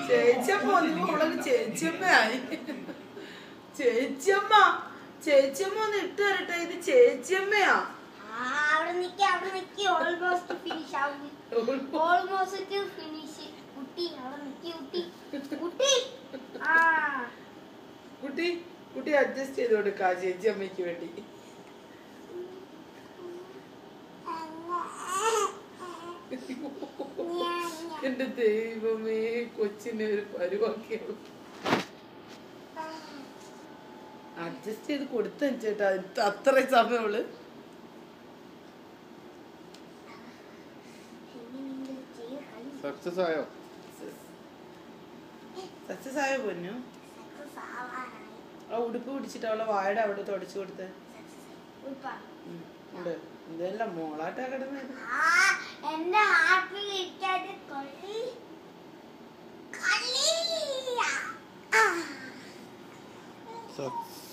ചേച്ചിയമ്മ ചേച്ചിയമ്മയായി ചേച്ചിയമ്മ ഒന്ന് ഇട്ട് തരട്ടെ ഇത് ചേച്ചിയമ്മയാ കുട്ടി അഡ്ജസ്റ്റ് ചെയ്ത് കൊടുക്ക ചേച്ചിയമ്മയ്ക്ക് വേണ്ടി എന്റെ ദൈവമേ കൊച്ചിനെ ഒരു പരുവാക്കിയുള്ളൂ അഡ്ജസ്റ്റ് ചെയ്ത് കൊടുത്ത ചേട്ടാ അത്രയും സമയമുള്ളു സക്സസ് ആയോ പൊന്നു ആ ഉടുപ്പ് പിടിച്ചിട്ട് അവളെ വായുടെ അവിടെ തുടച്ചു കൊടുത്തേ ഇതെല്ലാം മോളാട്ടാ കിടന്നത് സക്സസ്